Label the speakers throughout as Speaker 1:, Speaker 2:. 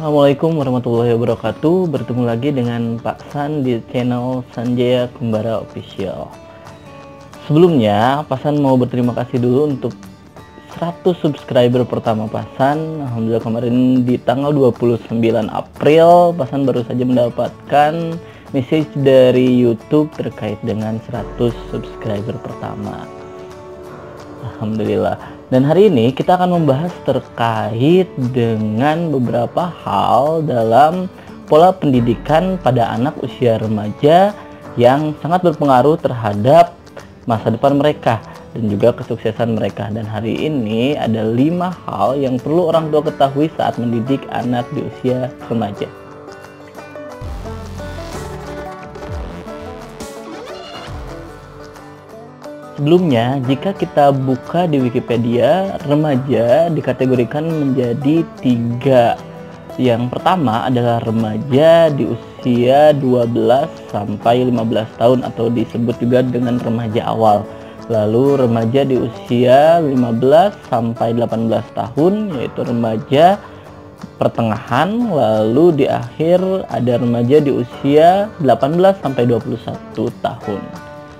Speaker 1: Assalamualaikum warahmatullahi wabarakatuh. Bertemu lagi dengan Pak San di channel Sanjaya Kembara Official. Sebelumnya Pak San mau berterima kasih dulu untuk 100 subscriber pertama Pak San. Alhamdulillah kemarin di tanggal 29 April Pak San baru saja mendapatkan message dari YouTube terkait dengan 100 subscriber pertama. Alhamdulillah. Dan hari ini kita akan membahas terkait dengan beberapa hal dalam pola pendidikan pada anak usia remaja yang sangat berpengaruh terhadap masa depan mereka dan juga kesuksesan mereka. Dan hari ini ada 5 hal yang perlu orang tua ketahui saat mendidik anak di usia remaja. Sebelumnya, jika kita buka di Wikipedia, remaja dikategorikan menjadi 3. Yang pertama adalah remaja di usia 12 sampai 15 tahun atau disebut juga dengan remaja awal. Lalu remaja di usia 15 sampai 18 tahun yaitu remaja pertengahan, lalu di akhir ada remaja di usia 18 sampai 21 tahun.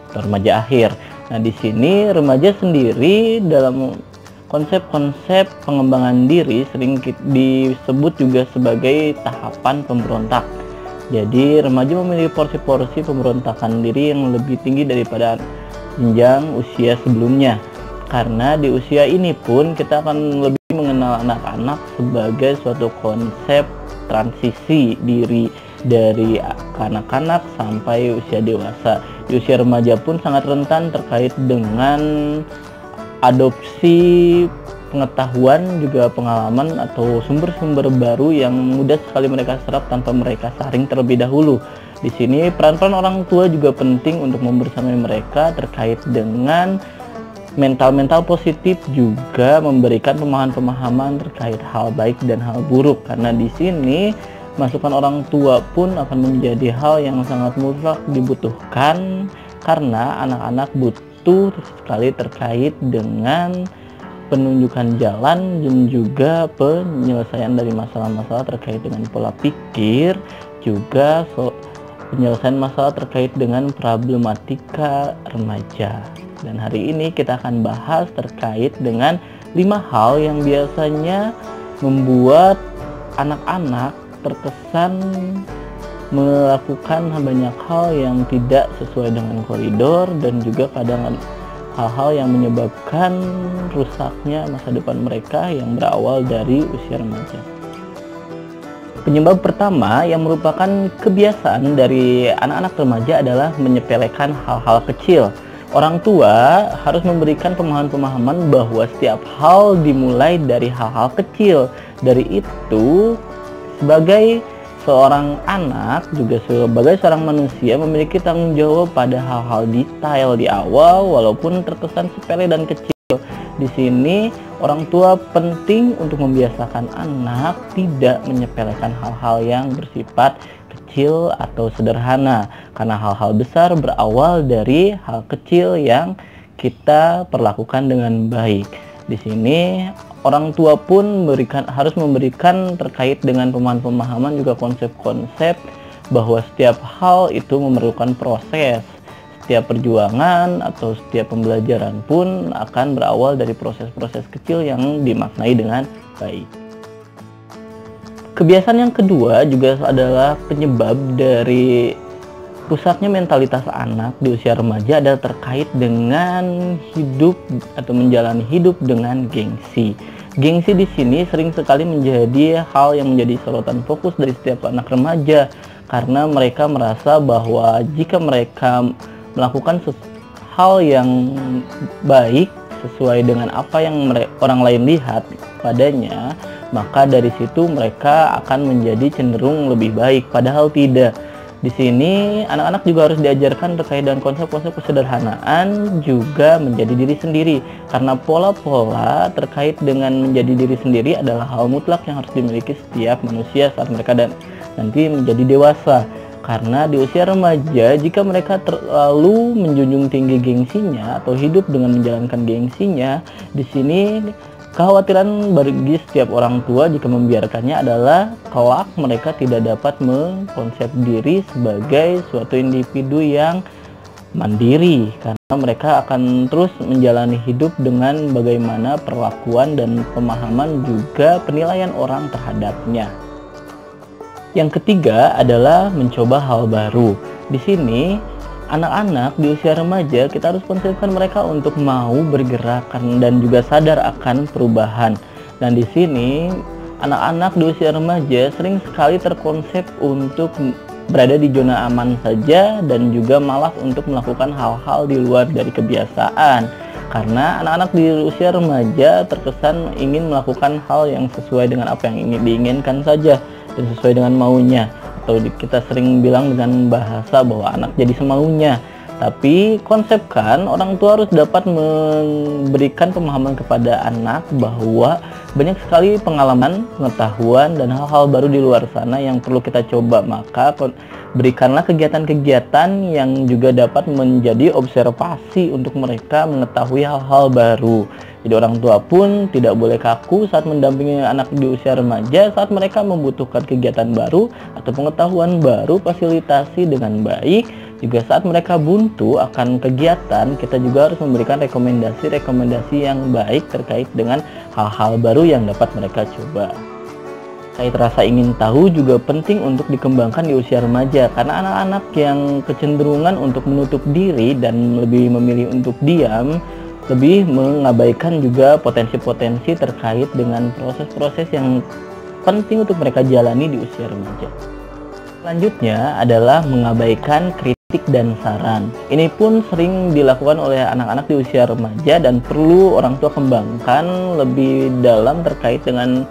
Speaker 1: Atau remaja akhir. Nah, di sini remaja sendiri dalam konsep-konsep pengembangan diri sering disebut juga sebagai tahapan pemberontak. Jadi, remaja memiliki porsi-porsi pemberontakan diri yang lebih tinggi daripada jenjang usia sebelumnya. Karena di usia ini pun kita akan lebih mengenal anak-anak sebagai suatu konsep transisi diri dari kanak-kanak sampai usia dewasa. Di usia remaja pun sangat rentan terkait dengan adopsi pengetahuan juga pengalaman atau sumber-sumber baru yang mudah sekali mereka serap tanpa mereka saring terlebih dahulu. Di sini peran-peran orang tua juga penting untuk membersamai mereka terkait dengan mental positif, juga memberikan pemahaman-pemahaman terkait hal baik dan hal buruk. Karena di sini masukan orang tua pun akan menjadi hal yang sangat mutlak dibutuhkan karena anak-anak butuh sekali terkait dengan penunjukan jalan dan juga penyelesaian dari masalah-masalah terkait dengan pola pikir, juga penyelesaian masalah terkait dengan problematika remaja. Dan hari ini kita akan bahas terkait dengan 5 hal yang biasanya membuat anak-anak terkesan melakukan banyak hal yang tidak sesuai dengan koridor dan juga kadang hal-hal yang menyebabkan rusaknya masa depan mereka yang berawal dari usia remaja. Penyebab pertama yang merupakan kebiasaan dari anak-anak remaja adalah menyepelekan hal-hal kecil. Orang tua harus memberikan pemahaman-pemahaman bahwa setiap hal dimulai dari hal-hal kecil. Dari itu, sebagai seorang anak, juga sebagai seorang manusia memiliki tanggung jawab pada hal-hal detail di awal walaupun terkesan sepele dan kecil. Di sini orang tua penting untuk membiasakan anak tidak menyepelekan hal-hal yang bersifat kecil atau sederhana, karena hal-hal besar berawal dari hal kecil yang kita perlakukan dengan baik. Di sini orang tua pun harus memberikan terkait dengan pemahaman juga konsep-konsep bahwa setiap hal itu memerlukan proses. Setiap perjuangan atau setiap pembelajaran pun akan berawal dari proses-proses kecil yang dimaknai dengan baik. Kebiasaan yang kedua juga adalah penyebab dari rusaknya mentalitas anak di usia remaja adalah terkait dengan hidup atau menjalani hidup dengan gengsi. Gengsi di sini sering sekali menjadi hal yang menjadi sorotan fokus dari setiap anak remaja karena mereka merasa bahwa jika mereka melakukan hal yang baik sesuai dengan apa yang orang lain lihat padanya, maka dari situ mereka akan menjadi cenderung lebih baik, padahal tidak. Di sini anak-anak juga harus diajarkan terkait dengan konsep-konsep kesederhanaan juga menjadi diri sendiri, karena pola-pola terkait dengan menjadi diri sendiri adalah hal mutlak yang harus dimiliki setiap manusia saat mereka nanti menjadi dewasa. Karena di usia remaja, jika mereka terlalu menjunjung tinggi gengsinya atau hidup dengan menjalankan gengsinya, di sini Kekhawatiran bagi setiap orang tua jika membiarkannya adalah kelak mereka tidak dapat mengkonsep diri sebagai suatu individu yang mandiri, karena mereka akan terus menjalani hidup dengan bagaimana perlakuan dan pemahaman juga penilaian orang terhadapnya. Yang ketiga adalah mencoba hal baru. Di sini anak-anak di usia remaja kita harus konsepkan mereka untuk mau bergerak dan juga sadar akan perubahan. Dan di sini anak-anak di usia remaja sering sekali terkonsep untuk berada di zona aman saja dan juga malas untuk melakukan hal-hal di luar dari kebiasaan. Karena anak-anak di usia remaja terkesan ingin melakukan hal yang sesuai dengan apa yang diinginkan saja dan sesuai dengan maunya, atau kita sering bilang dengan bahasa bahwa anak jadi semaunya. Tapi konsepkan orang tua harus dapat memberikan pemahaman kepada anak bahwa banyak sekali pengalaman, pengetahuan, dan hal-hal baru di luar sana yang perlu kita coba. Maka berikanlah kegiatan-kegiatan yang juga dapat menjadi observasi untuk mereka mengetahui hal-hal baru. Jadi orang tua pun tidak boleh kaku saat mendampingi anak di usia remaja saat mereka membutuhkan kegiatan baru atau pengetahuan baru, fasilitasi dengan baik. Juga saat mereka buntu akan kegiatan, kita juga harus memberikan rekomendasi-rekomendasi yang baik terkait dengan hal-hal baru yang dapat mereka coba. Terkait rasa ingin tahu juga penting untuk dikembangkan di usia remaja, karena anak-anak yang kecenderungan untuk menutup diri dan lebih memilih untuk diam, lebih mengabaikan juga potensi-potensi terkait dengan proses-proses yang penting untuk mereka jalani di usia remaja. Selanjutnya adalah mengabaikan kritik dan saran. Ini pun sering dilakukan oleh anak-anak di usia remaja dan perlu orang tua kembangkan lebih dalam terkait dengan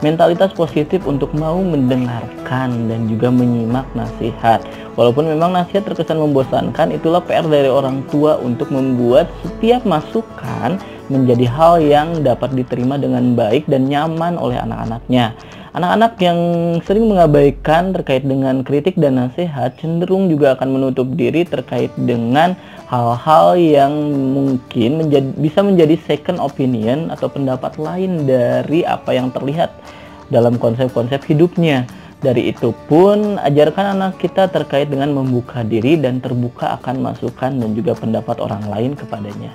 Speaker 1: mentalitas positif untuk mau mendengarkan dan juga menyimak nasihat. Walaupun memang nasihat terkesan membosankan, itulah PR dari orang tua untuk membuat setiap masukan menjadi hal yang dapat diterima dengan baik dan nyaman oleh anak-anaknya. Anak-anak yang sering mengabaikan terkait dengan kritik dan nasihat cenderung juga akan menutup diri terkait dengan hal-hal yang mungkin bisa menjadi second opinion atau pendapat lain dari apa yang terlihat dalam konsep-konsep hidupnya. Dari itu pun ajarkan anak kita terkait dengan membuka diri dan terbuka akan masukan dan juga pendapat orang lain kepadanya.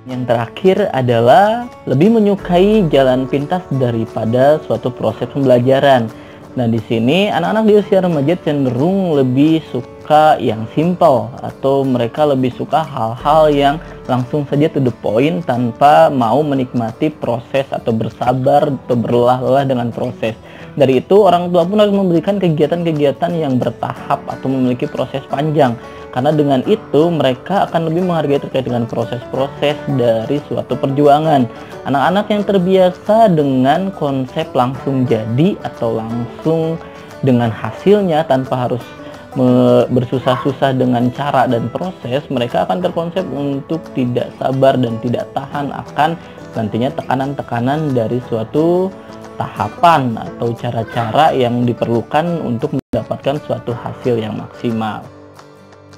Speaker 1: Yang terakhir adalah lebih menyukai jalan pintas daripada suatu proses pembelajaran. Nah, di sini anak-anak di usia remaja cenderung lebih suka yang simple, atau mereka lebih suka hal-hal yang langsung saja to the point tanpa mau menikmati proses atau bersabar atau berlelah-lelah dengan proses. Dari itu orang tua pun harus memberikan kegiatan-kegiatan yang bertahap atau memiliki proses panjang. Karena dengan itu mereka akan lebih menghargai terkait dengan proses-proses dari suatu perjuangan. Anak-anak yang terbiasa dengan konsep langsung jadi atau langsung dengan hasilnya tanpa harus bersusah-susah dengan cara dan proses, mereka akan terkonsep untuk tidak sabar dan tidak tahan akan nantinya tekanan-tekanan dari suatu tahapan atau cara-cara yang diperlukan untuk mendapatkan suatu hasil yang maksimal.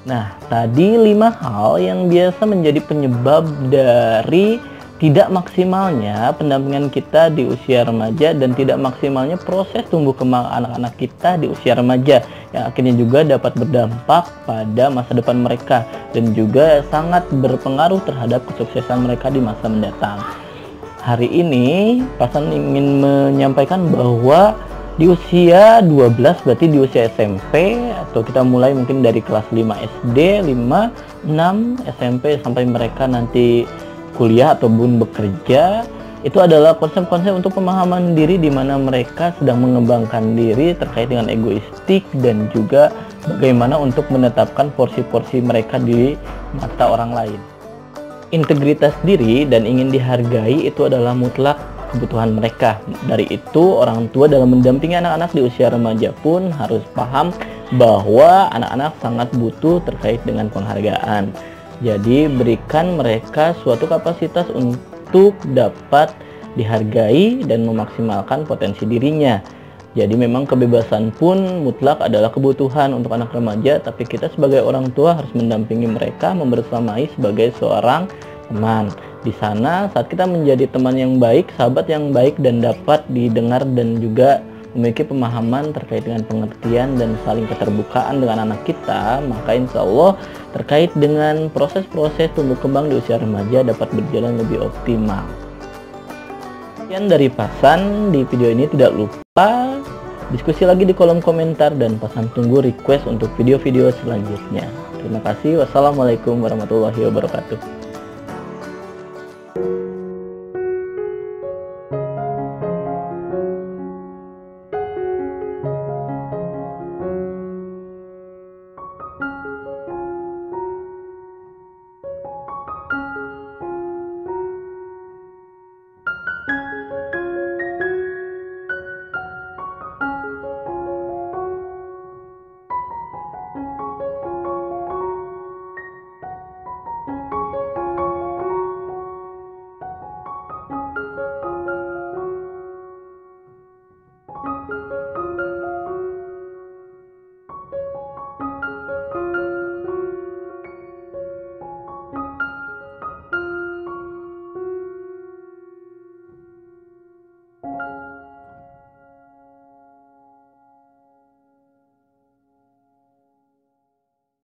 Speaker 1: Nah, tadi 5 hal yang biasa menjadi penyebab dari tidak maksimalnya pendampingan kita di usia remaja dan tidak maksimalnya proses tumbuh kembang anak-anak kita di usia remaja, yang akhirnya juga dapat berdampak pada masa depan mereka dan juga sangat berpengaruh terhadap kesuksesan mereka di masa mendatang. Hari ini Pasan ingin menyampaikan bahwa di usia 12, berarti di usia SMP, atau kita mulai mungkin dari kelas 5 SD, 5, 6, SMP sampai mereka nanti kuliah ataupun bekerja, itu adalah konsep-konsep untuk pemahaman diri di mana mereka sedang mengembangkan diri terkait dengan egoistik dan juga bagaimana untuk menetapkan porsi-porsi mereka di mata orang lain. Integritas diri dan ingin dihargai itu adalah mutlak kebutuhan mereka. Dari itu orang tua dalam mendampingi anak-anak di usia remaja pun harus paham bahwa anak-anak sangat butuh terkait dengan penghargaan. Jadi berikan mereka suatu kapasitas untuk dapat dihargai dan memaksimalkan potensi dirinya. Jadi memang kebebasan pun mutlak adalah kebutuhan untuk anak remaja, tapi kita sebagai orang tua harus mendampingi mereka, membersamai sebagai seorang teman. Di sana saat kita menjadi teman yang baik, sahabat yang baik dan dapat didengar dan juga memiliki pemahaman terkait dengan pengertian dan saling keterbukaan dengan anak kita, maka insya Allah terkait dengan proses-proses tumbuh kembang di usia remaja dapat berjalan lebih optimal. Sekian dari Pasan di video ini, tidak lupa diskusi lagi di kolom komentar dan Pasan tunggu request untuk video-video selanjutnya. Terima kasih. Wassalamualaikum warahmatullahi wabarakatuh.